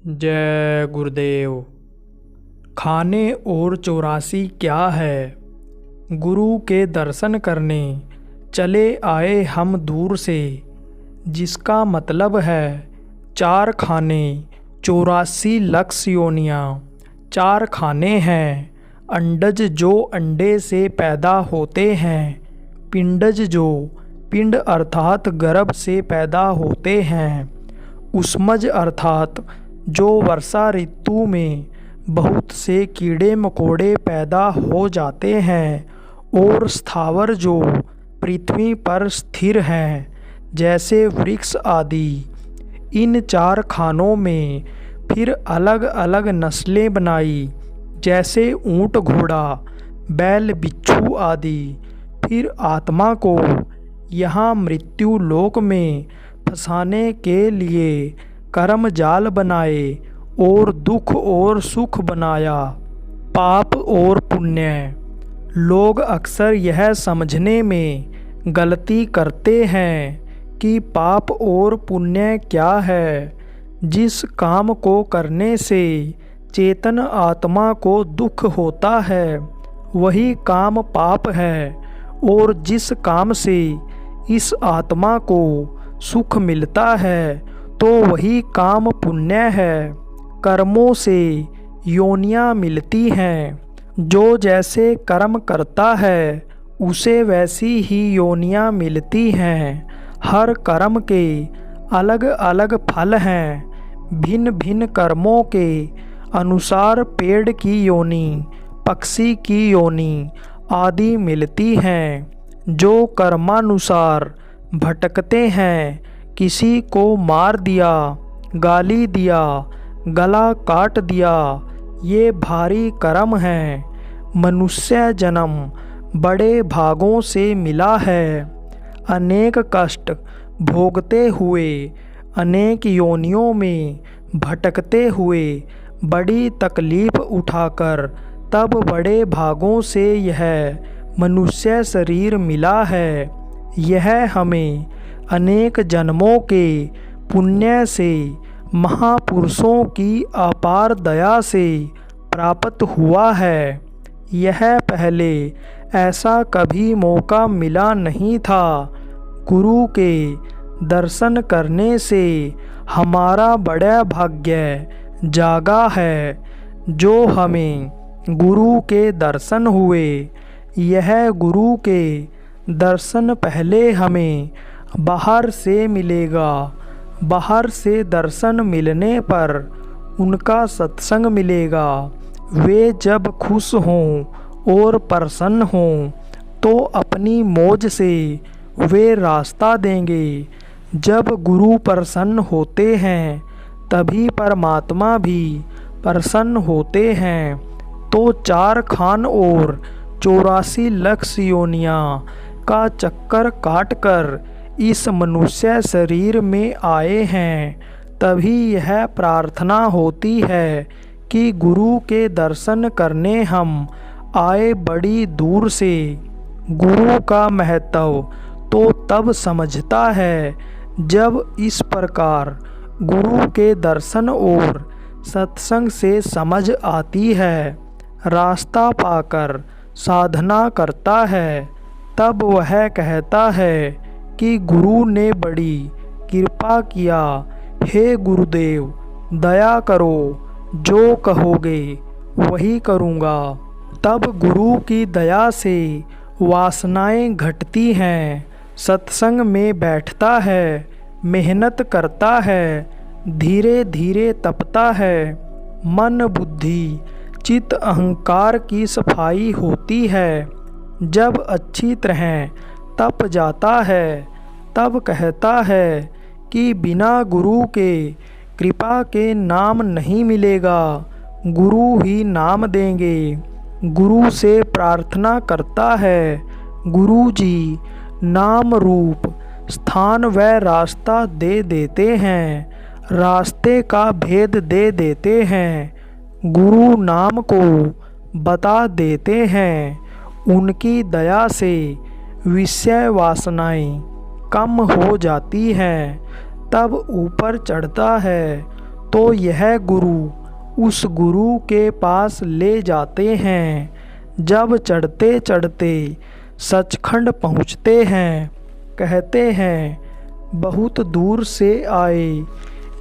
जय गुरुदेव। खाने और 84 क्या है। गुरु के दर्शन करने चले आए हम दूर से, जिसका मतलब है 4 खाने 84 लक्ष योनियाँ। 4 खाने हैं अंडज जो अंडे से पैदा होते हैं, पिंडज जो पिंड अर्थात गर्भ से पैदा होते हैं, उष्मज अर्थात जो वर्षा ऋतु में बहुत से कीड़े मकोड़े पैदा हो जाते हैं, और स्थावर जो पृथ्वी पर स्थिर हैं जैसे वृक्ष आदि। इन 4 खानों में फिर अलग अलग नस्लें बनाई, जैसे ऊँट घोड़ा बैल बिच्छू आदि। फिर आत्मा को यहाँ मृत्यु लोक में फंसाने के लिए कर्म जाल बनाए और दुख और सुख बनाया, पाप और पुण्य। लोग अक्सर यह समझने में गलती करते हैं कि पाप और पुण्य क्या है। जिस काम को करने से चेतन आत्मा को दुख होता है वही काम पाप है, और जिस काम से इस आत्मा को सुख मिलता है तो वही काम पुण्य है। कर्मों से योनियाँ मिलती हैं, जो जैसे कर्म करता है उसे वैसी ही योनियाँ मिलती हैं। हर कर्म के अलग अलग फल हैं। भिन्न भिन्न कर्मों के अनुसार पेड़ की योनि, पक्षी की योनि आदि मिलती हैं। जो कर्मानुसार भटकते हैं, किसी को मार दिया, गाली दिया, गला काट दिया, ये भारी कर्म हैं। मनुष्य जन्म बड़े भागों से मिला है। अनेक कष्ट भोगते हुए, अनेक योनियों में भटकते हुए, बड़ी तकलीफ उठाकर तब बड़े भागों से यह मनुष्य शरीर मिला है। यह हमें अनेक जन्मों के पुण्य से, महापुरुषों की अपार दया से प्राप्त हुआ है। यह पहले ऐसा कभी मौका मिला नहीं था। गुरु के दर्शन करने से हमारा बड़ा भाग्य जागा है, जो हमें गुरु के दर्शन हुए। यह गुरु के दर्शन पहले हमें बाहर से मिलेगा। बाहर से दर्शन मिलने पर उनका सत्संग मिलेगा। वे जब खुश हों और प्रसन्न हों तो अपनी मौज से वे रास्ता देंगे। जब गुरु प्रसन्न होते हैं तभी परमात्मा भी प्रसन्न होते हैं। तो 4 खान और 84 लक्ष योनियाँ का चक्कर काटकर इस मनुष्य शरीर में आए हैं। तभी यह प्रार्थना होती है कि गुरु के दर्शन करने हम आए बड़ी दूर से। गुरु का महत्व तो तब समझता है जब इस प्रकार गुरु के दर्शन और सत्संग से समझ आती है, रास्ता पाकर साधना करता है। तब वह कहता है कि गुरु ने बड़ी कृपा किया। हे गुरुदेव, दया करो, जो कहोगे वही करूँगा। तब गुरु की दया से वासनाएं घटती हैं। सत्संग में बैठता है, मेहनत करता है, धीरे धीरे तपता है। मन बुद्धि चित्त अहंकार की सफाई होती है। जब अच्छी तरह तप जाता है तब कहता है कि बिना गुरु के कृपा के नाम नहीं मिलेगा, गुरु ही नाम देंगे। गुरु से प्रार्थना करता है, गुरु जी नाम रूप स्थान व रास्ता दे देते हैं, रास्ते का भेद दे देते हैं, गुरु नाम को बता देते हैं। उनकी दया से विषय वासनाएं कम हो जाती हैं। तब ऊपर चढ़ता है तो यह गुरु उस गुरु के पास ले जाते हैं। जब चढ़ते चढ़ते सचखंड पहुँचते हैं, कहते हैं बहुत दूर से आए,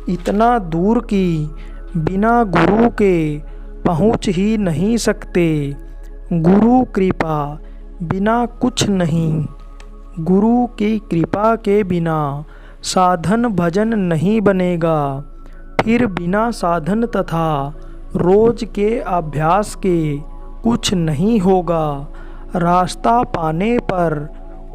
इतना दूर कि बिना गुरु के पहुँच ही नहीं सकते। गुरु कृपा बिना कुछ नहीं, गुरु की कृपा के बिना साधन भजन नहीं बनेगा। फिर बिना साधन तथा रोज के अभ्यास के कुछ नहीं होगा। रास्ता पाने पर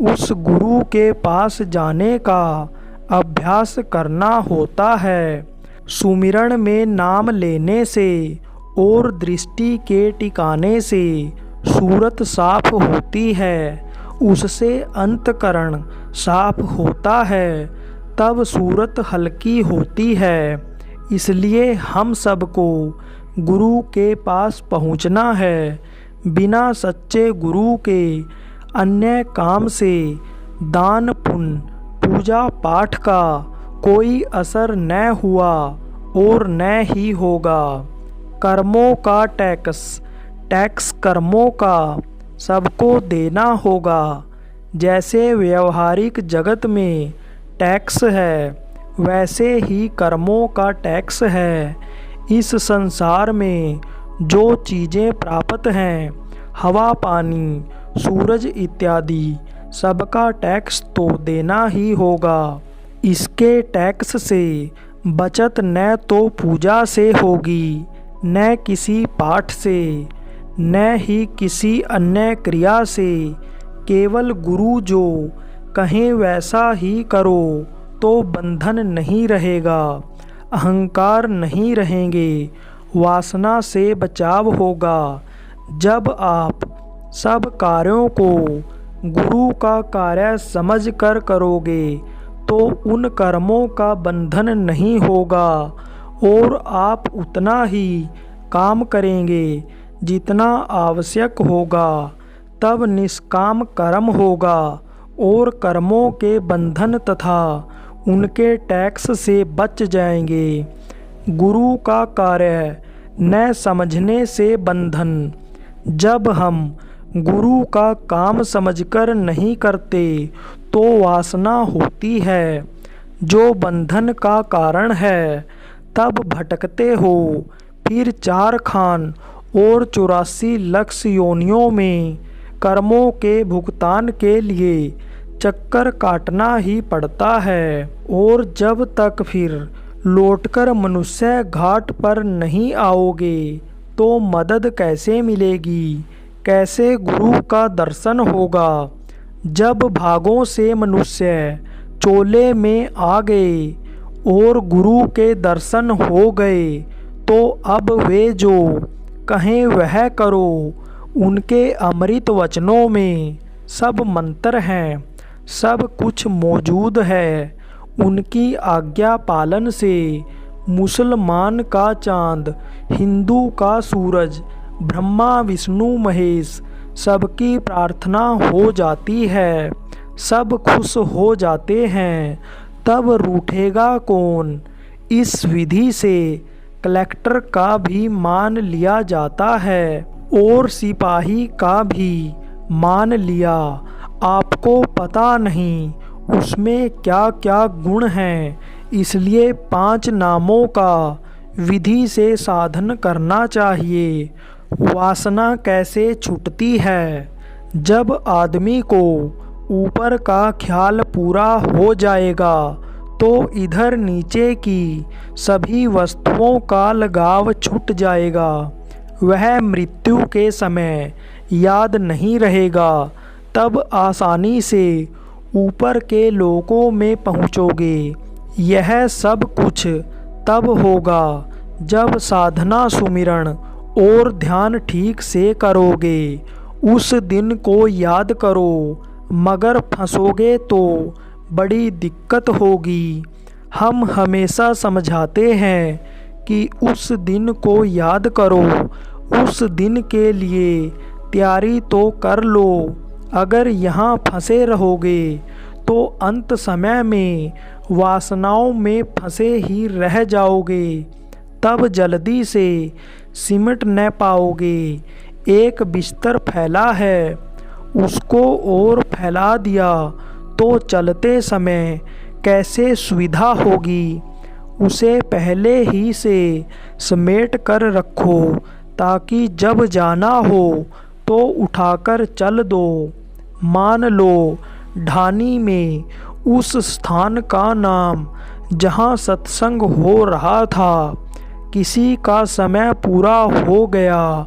उस गुरु के पास जाने का अभ्यास करना होता है। सुमिरन में नाम लेने से और दृष्टि के टिकाने से सूरत साफ होती है, उससे अंतकरण साफ होता है, तब सूरत हल्की होती है। इसलिए हम सबको गुरु के पास पहुँचना है। बिना सच्चे गुरु के अन्य काम से दान पुण्य पूजा पाठ का कोई असर न हुआ और न ही होगा। कर्मों का टैक्स कर्मों का सबको देना होगा। जैसे व्यवहारिक जगत में टैक्स है, वैसे ही कर्मों का टैक्स है। इस संसार में जो चीज़ें प्राप्त हैं, हवा पानी सूरज इत्यादि, सबका टैक्स तो देना ही होगा। इसके टैक्स से बचत न तो पूजा से होगी, न किसी पाठ से, न ही किसी अन्य क्रिया से। केवल गुरु जो कहें वैसा ही करो तो बंधन नहीं रहेगा, अहंकार नहीं रहेंगे, वासना से बचाव होगा। जब आप सब कार्यों को गुरु का कार्य समझकर करोगे तो उन कर्मों का बंधन नहीं होगा और आप उतना ही काम करेंगे जितना आवश्यक होगा। तब निष्काम कर्म होगा और कर्मों के बंधन तथा उनके टैक्स से बच जाएंगे। गुरु का कार्य न समझने से बंधन। जब हम गुरु का काम समझकर नहीं करते तो वासना होती है, जो बंधन का कारण है। तब भटकते हो, फिर 4 खान और 84 लक्ष योनियों में कर्मों के भुगतान के लिए चक्कर काटना ही पड़ता है। और जब तक फिर लौटकर मनुष्य घाट पर नहीं आओगे तो मदद कैसे मिलेगी, कैसे गुरु का दर्शन होगा। जब भागों से मनुष्य चोले में आ गए और गुरु के दर्शन हो गए तो अब वे जो कहें वह करो। उनके अमृत वचनों में सब मंत्र हैं, सब कुछ मौजूद है। उनकी आज्ञा पालन से मुसलमान का चांद, हिंदू का सूरज, ब्रह्मा विष्णु महेश सबकी प्रार्थना हो जाती है, सब खुश हो जाते हैं। तब रूठेगा कौन। इस विधि से कलेक्टर का भी मान लिया जाता है और सिपाही का भी मान लिया। आपको पता नहीं उसमें क्या क्या गुण हैं, इसलिए 5 नामों का विधि से साधन करना चाहिए। वासना कैसे छूटती है। जब आदमी को ऊपर का ख्याल पूरा हो जाएगा तो इधर नीचे की सभी वस्तुओं का लगाव छूट जाएगा। वह मृत्यु के समय याद नहीं रहेगा, तब आसानी से ऊपर के लोकों में पहुँचोगे। यह सब कुछ तब होगा जब साधना सुमिरन और ध्यान ठीक से करोगे। उस दिन को याद करो, मगर फंसोगे तो बड़ी दिक्कत होगी। हम हमेशा समझाते हैं कि उस दिन को याद करो, उस दिन के लिए तैयारी तो कर लो। अगर यहाँ फंसे रहोगे तो अंत समय में वासनाओं में फंसे ही रह जाओगे। तब जल्दी से सिमट न पाओगे। एक बिस्तर फैला है, उसको और फैला दिया तो चलते समय कैसे सुविधा होगी। उसे पहले ही से समेट कर रखो ताकि जब जाना हो तो उठाकर चल दो। मान लो ढानी में उस स्थान का नाम जहाँ सत्संग हो रहा था, किसी का समय पूरा हो गया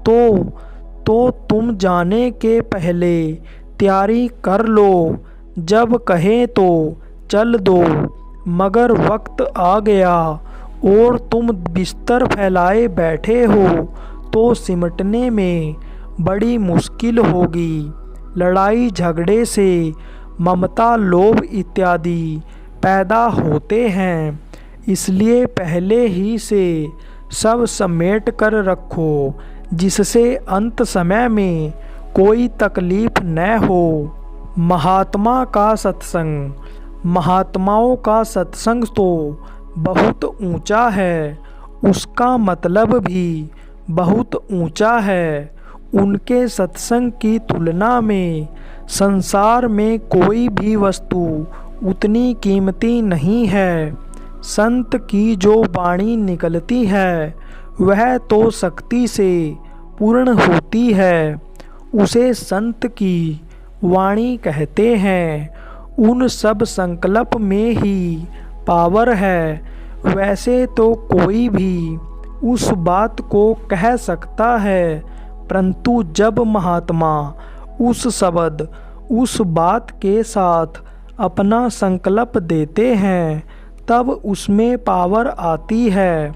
तो तुम जाने के पहले तैयारी कर लो। जब कहे तो चल दो, मगर वक्त आ गया और तुम बिस्तर फैलाए बैठे हो तो सिमटने में बड़ी मुश्किल होगी। लड़ाई झगड़े से ममता, लोभ इत्यादि पैदा होते हैं, इसलिए पहले ही से सब समेट कर रखो जिससे अंत समय में कोई तकलीफ न हो। महात्मा का सत्संग। महात्माओं का सत्संग तो बहुत ऊंचा है, उसका मतलब भी बहुत ऊंचा है। उनके सत्संग की तुलना में संसार में कोई भी वस्तु उतनी कीमती नहीं है। संत की जो वाणी निकलती है वह तो शक्ति से पूर्ण होती है, उसे संत की वाणी कहते हैं। उन सब संकल्प में ही पावर है। वैसे तो कोई भी उस बात को कह सकता है, परंतु जब महात्मा उस शब्द उस बात के साथ अपना संकल्प देते हैं तब उसमें पावर आती है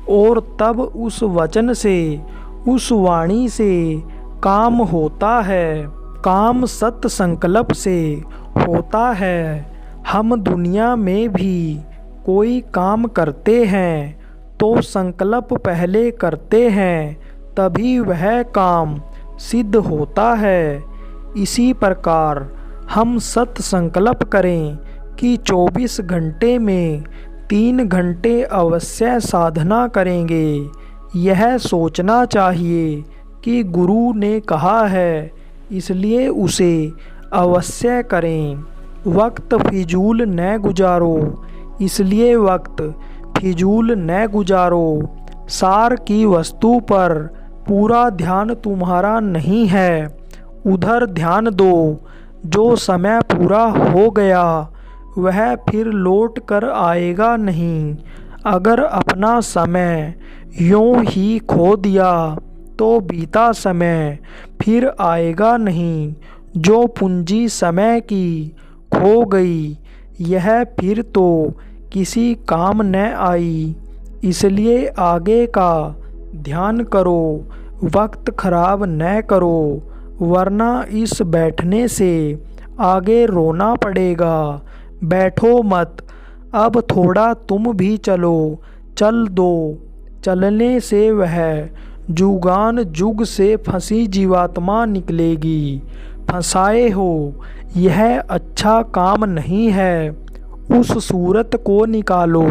और तब उस वचन से, उस वाणी से काम होता है। काम सत संकल्प से होता है। हम दुनिया में भी कोई काम करते हैं तो संकल्प पहले करते हैं, तभी वह काम सिद्ध होता है। इसी प्रकार हम सत संकल्प करें कि 24 घंटे में 3 घंटे अवश्य साधना करेंगे। यह सोचना चाहिए कि गुरु ने कहा है, इसलिए उसे अवश्य करें। वक्त फिजूल न गुजारो, इसलिए वक्त फिजूल न गुजारो। सार की वस्तु पर पूरा ध्यान तुम्हारा नहीं है, उधर ध्यान दो। जो समय पूरा हो गया वह फिर लौट कर आएगा नहीं। अगर अपना समय यूं ही खो दिया तो बीता समय फिर आएगा नहीं। जो पूंजी समय की खो गई यह फिर तो किसी काम न आई। इसलिए आगे का ध्यान करो, वक्त खराब न करो, वरना इस बैठने से आगे रोना पड़ेगा। बैठो मत, अब थोड़ा तुम भी चलो, चल दो। चलने से वह जुगान जुग से फंसी जीवात्मा निकलेगी। फंसाए हो, यह अच्छा काम नहीं है। उस सूरत को निकालो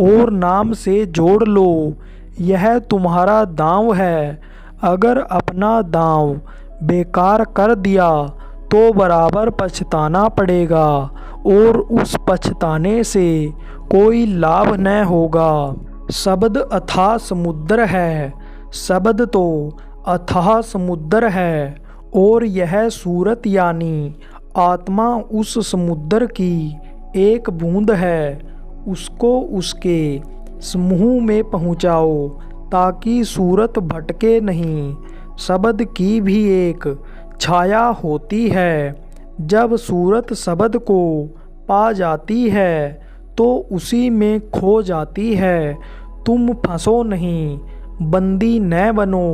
और नाम से जोड़ लो, यह तुम्हारा दांव है। अगर अपना दांव बेकार कर दिया तो बराबर पछताना पड़ेगा और उस पछताने से कोई लाभ न होगा। शब्द अथाह समुद्र है, शब्द तो अथाह समुद्र है और यह सूरत यानी आत्मा उस समुद्र की एक बूंद है। उसको उसके समूह में पहुँचाओ ताकि सूरत भटके नहीं। शब्द की भी एक छाया होती है। जब सूरत शब्द को पा जाती है तो उसी में खो जाती है। तुम फंसो नहीं, बंदी न बनो,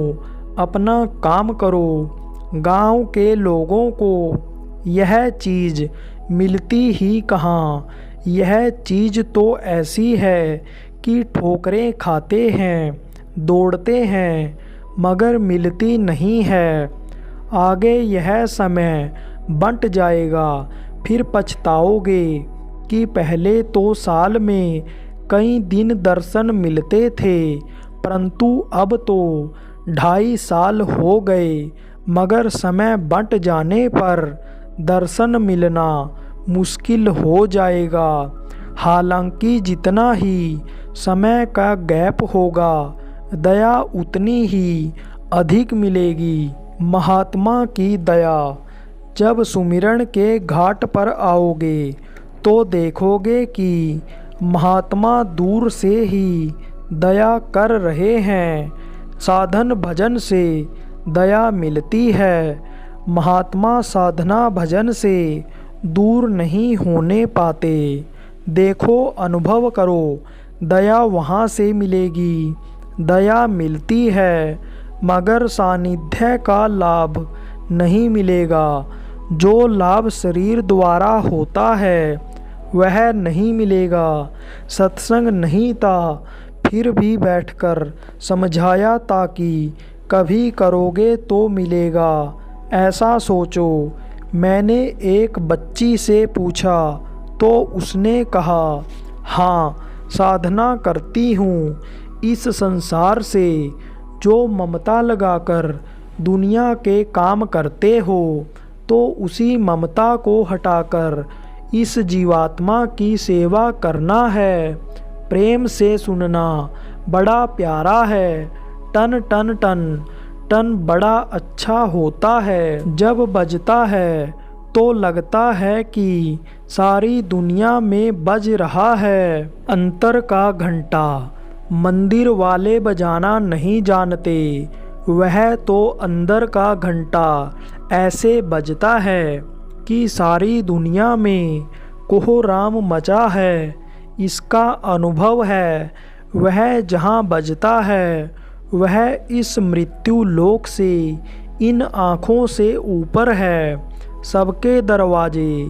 अपना काम करो। गांव के लोगों को यह चीज़ मिलती ही कहाँ। यह चीज़ तो ऐसी है कि ठोकरें खाते हैं, दौड़ते हैं, मगर मिलती नहीं है। आगे यह समय बंट जाएगा, फिर पछताओगे कि पहले तो साल में कई दिन दर्शन मिलते थे, परंतु अब तो 2.5 साल हो गए, मगर समय बंट जाने पर दर्शन मिलना मुश्किल हो जाएगा। हालांकि जितना ही समय का गैप होगा, दया उतनी ही अधिक मिलेगी। महात्मा की दया। जब सुमिरन के घाट पर आओगे तो देखोगे कि महात्मा दूर से ही दया कर रहे हैं। साधन भजन से दया मिलती है। महात्मा साधना भजन से दूर नहीं होने पाते। देखो, अनुभव करो, दया वहाँ से मिलेगी। दया मिलती है, मगर सानिध्य का लाभ नहीं मिलेगा। जो लाभ शरीर द्वारा होता है वह नहीं मिलेगा। सत्संग नहीं था, फिर भी बैठकर समझाया ताकि कभी करोगे तो मिलेगा, ऐसा सोचो। मैंने एक बच्ची से पूछा तो उसने कहा, हाँ, साधना करती हूँ। इस संसार से जो ममता लगाकर दुनिया के काम करते हो, तो उसी ममता को हटाकर इस जीवात्मा की सेवा करना है। प्रेम से सुनना बड़ा प्यारा है। टन टन टन टन बड़ा अच्छा होता है। जब बजता है तो लगता है कि सारी दुनिया में बज रहा है। अंतर का घंटा मंदिर वाले बजाना नहीं जानते, वह तो अंदर का घंटा ऐसे बजता है कि सारी दुनिया में कोहराम मचा है। इसका अनुभव है। वह जहाँ बजता है वह इस मृत्यु लोक से इन आँखों से ऊपर है। सबके दरवाजे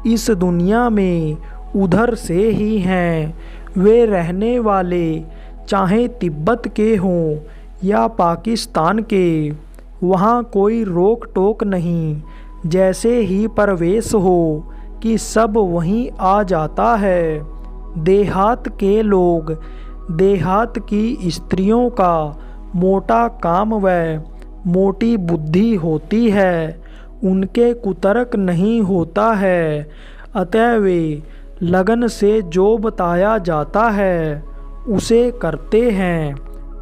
इस दुनिया में उधर से ही हैं। वे रहने वाले चाहे तिब्बत के हों या पाकिस्तान के, वहाँ कोई रोक टोक नहीं। जैसे ही प्रवेश हो कि सब वहीं आ जाता है। देहात के लोग, देहात की स्त्रियों का मोटा काम व मोटी बुद्धि होती है, उनके कुतर्क नहीं होता है। अतः वे लगन से जो बताया जाता है उसे करते हैं।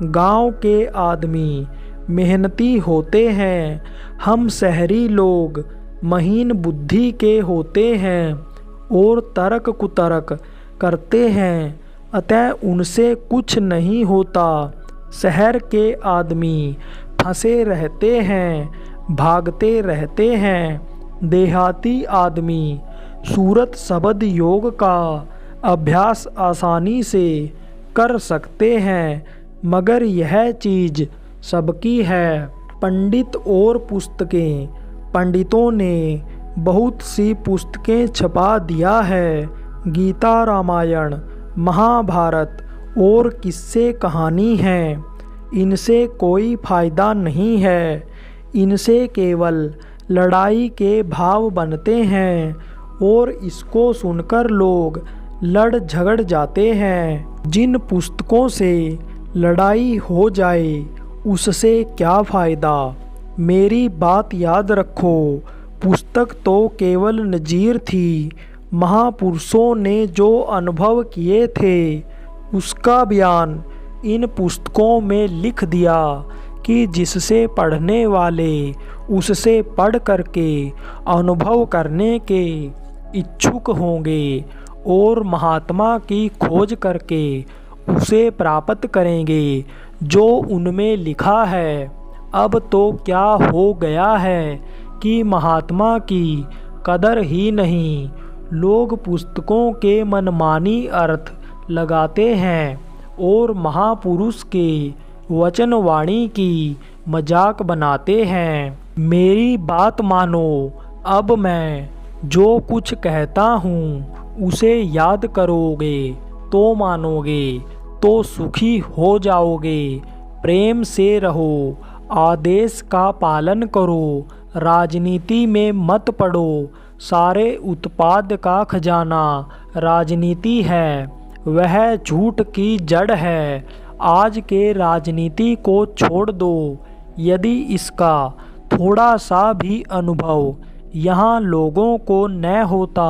गांव के आदमी मेहनती होते हैं। हम शहरी लोग महीन बुद्धि के होते हैं और तर्क कुतर्क करते हैं, अतः उनसे कुछ नहीं होता। शहर के आदमी फंसे रहते हैं, भागते रहते हैं। देहाती आदमी सूरत शब्द योग का अभ्यास आसानी से कर सकते हैं, मगर यह चीज़ सबकी है। पंडित और पुस्तकें। पंडितों ने बहुत सी पुस्तकें छपा दिया है। गीता, रामायण, महाभारत और किस्से कहानी हैं। इनसे कोई फायदा नहीं है। इनसे केवल लड़ाई के भाव बनते हैं और इसको सुनकर लोग लड़ झगड़ जाते हैं। जिन पुस्तकों से लड़ाई हो जाए उससे क्या फ़ायदा। मेरी बात याद रखो, पुस्तक तो केवल नज़ीर थी। महापुरुषों ने जो अनुभव किए थे उसका बयान इन पुस्तकों में लिख दिया कि जिससे पढ़ने वाले उससे पढ़ करके अनुभव करने के इच्छुक होंगे और महात्मा की खोज करके उसे प्राप्त करेंगे जो उनमें लिखा है। अब तो क्या हो गया है कि महात्मा की कदर ही नहीं। लोग पुस्तकों के मनमानी अर्थ लगाते हैं और महापुरुष के वचन वाणी की मजाक बनाते हैं। मेरी बात मानो। अब मैं जो कुछ कहता हूँ उसे याद करोगे तो मानोगे, तो सुखी हो जाओगे। प्रेम से रहो, आदेश का पालन करो, राजनीति में मत पड़ो। सारे उत्पाद का खजाना राजनीति है। वह झूठ की जड़ है। आज के राजनीति को छोड़ दो। यदि इसका थोड़ा सा भी अनुभव यहाँ लोगों को न होता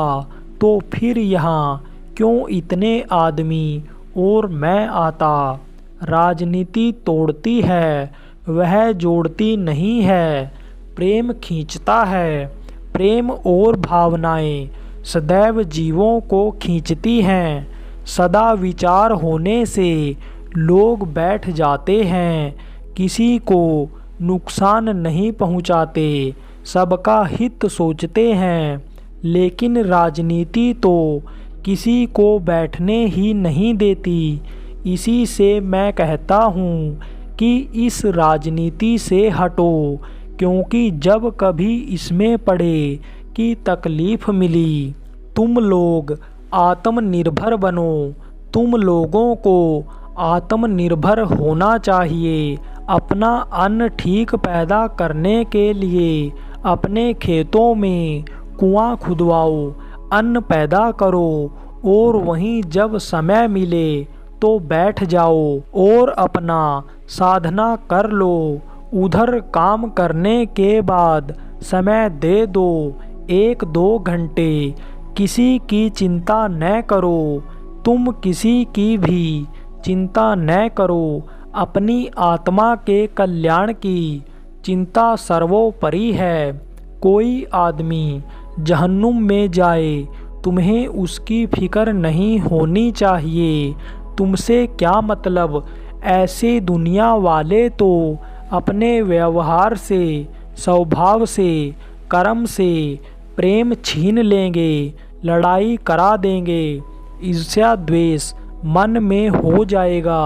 तो फिर यहाँ क्यों इतने आदमी और मैं आता। राजनीति तोड़ती है, वह जोड़ती नहीं है। प्रेम खींचता है। प्रेम और भावनाएं सदैव जीवों को खींचती हैं। सदा विचार होने से लोग बैठ जाते हैं। किसी को नुकसान नहीं पहुंचाते, सबका हित सोचते हैं। लेकिन राजनीति तो किसी को बैठने ही नहीं देती। इसी से मैं कहता हूँ कि इस राजनीति से हटो, क्योंकि जब कभी इसमें पड़े कि तकलीफ़ मिली, तुम लोग आत्मनिर्भर बनो। तुम लोगों को आत्मनिर्भर होना चाहिए। अपना अन्न ठीक पैदा करने के लिए अपने खेतों में कुआं खुदवाओ, अन्न पैदा करो और वहीं जब समय मिले तो बैठ जाओ और अपना साधना कर लो। उधर काम करने के बाद समय दे दो, 1-2 घंटे। किसी की चिंता न करो। तुम किसी की भी चिंता न करो। अपनी आत्मा के कल्याण की चिंता सर्वोपरि है। कोई आदमी जहन्नुम में जाए, तुम्हें उसकी फिक्र नहीं होनी चाहिए। तुमसे क्या मतलब? ऐसे दुनिया वाले तो अपने व्यवहार से, स्वभाव से, कर्म से प्रेम छीन लेंगे, लड़ाई करा देंगे, ईर्ष्या द्वेष मन में हो जाएगा।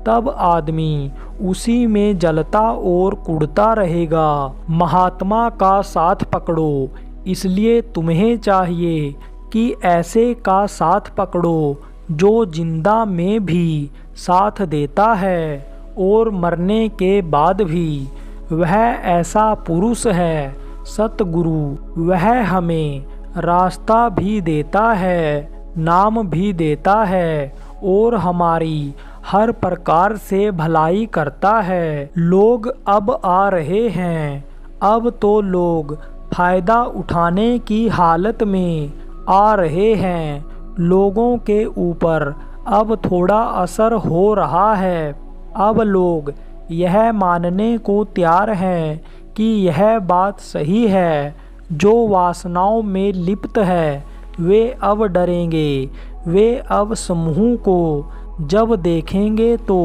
तब आदमी उसी में जलता और कुढ़ता रहेगा। महात्मा का साथ पकड़ो। इसलिए तुम्हें चाहिए कि ऐसे का साथ पकड़ो जो जिंदा में भी साथ देता है और मरने के बाद भी। वह ऐसा पुरुष है सतगुरु। वह हमें रास्ता भी देता है, नाम भी देता है और हमारी हर प्रकार से भलाई करता है। लोग अब आ रहे हैं। अब तो लोग फायदा उठाने की हालत में आ रहे हैं। लोगों के ऊपर अब थोड़ा असर हो रहा है। अब लोग यह मानने को तैयार हैं कि यह बात सही है। जो वासनाओं में लिप्त है वे अब डरेंगे। वे अब समूह को जब देखेंगे तो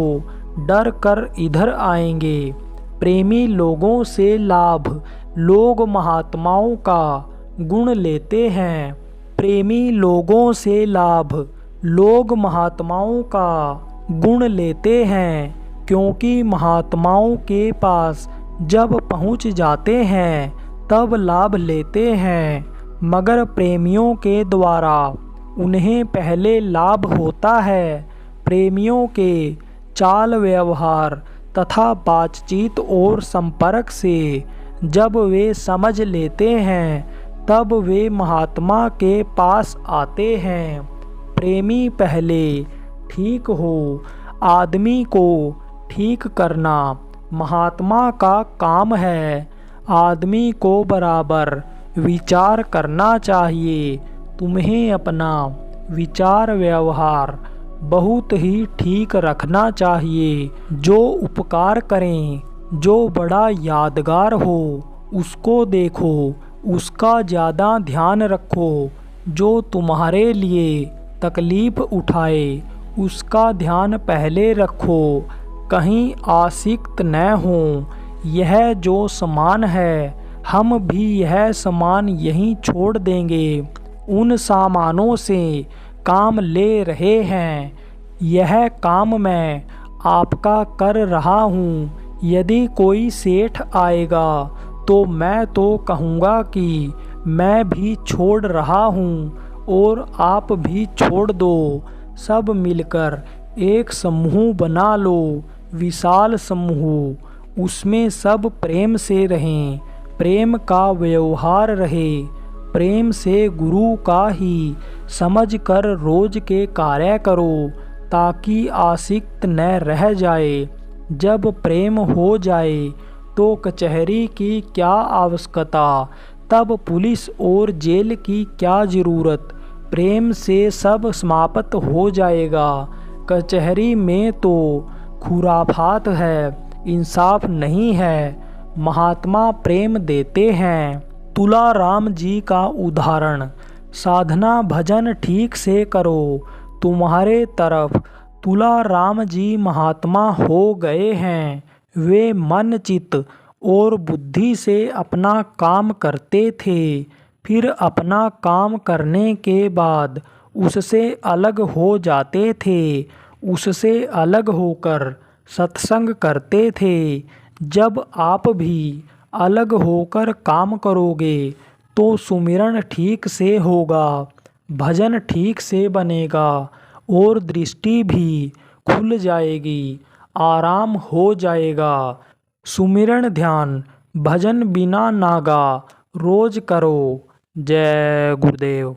डर कर इधर आएंगे। प्रेमी लोगों से लाभ लोग महात्माओं का गुण लेते हैं। प्रेमी लोगों से लाभ लोग महात्माओं का गुण लेते हैं, क्योंकि महात्माओं के पास जब पहुंच जाते हैं तब लाभ लेते हैं, मगर प्रेमियों के द्वारा उन्हें पहले लाभ होता है। प्रेमियों के चाल व्यवहार तथा बातचीत और संपर्क से जब वे समझ लेते हैं तब वे महात्मा के पास आते हैं। प्रेमी पहले ठीक हो। आदमी को ठीक करना महात्मा का काम है। आदमी को बराबर विचार करना चाहिए। तुम्हें अपना विचार व्यवहार बहुत ही ठीक रखना चाहिए। जो उपकार करें, जो बड़ा यादगार हो, उसको देखो, उसका ज़्यादा ध्यान रखो। जो तुम्हारे लिए तकलीफ़ उठाए, उसका ध्यान पहले रखो। कहीं आसक्त न हो। यह जो सामान है, हम भी यह सामान यहीं छोड़ देंगे। उन सामानों से काम ले रहे हैं। यह काम मैं आपका कर रहा हूँ। यदि कोई सेठ आएगा तो मैं तो कहूँगा कि मैं भी छोड़ रहा हूँ और आप भी छोड़ दो। सब मिलकर एक समूह बना लो, विशाल समूह। उसमें सब प्रेम से रहें, प्रेम का व्यवहार रहे। प्रेम से गुरु का ही समझ कर रोज के कार्य करो, ताकि आसक्त न रह जाए। जब प्रेम हो जाए तो कचहरी की क्या आवश्यकता, तब पुलिस और जेल की क्या ज़रूरत। प्रेम से सब समाप्त हो जाएगा। कचहरी में तो खुराफात है, इंसाफ नहीं है। महात्मा प्रेम देते हैं। तुलाराम जी का उदाहरण। साधना भजन ठीक से करो, तुम्हारे तरफ तुलाराम जी महात्मा हो गए हैं। वे मन चित्त और बुद्धि से अपना काम करते थे, फिर अपना काम करने के बाद उससे अलग हो जाते थे। उससे अलग होकर सत्संग करते थे। जब आप भी अलग होकर काम करोगे तो सुमिरन ठीक से होगा, भजन ठीक से बनेगा और दृष्टि भी खुल जाएगी, आराम हो जाएगा। सुमिरन ध्यान भजन बिना नागा रोज करो। जय गुरुदेव।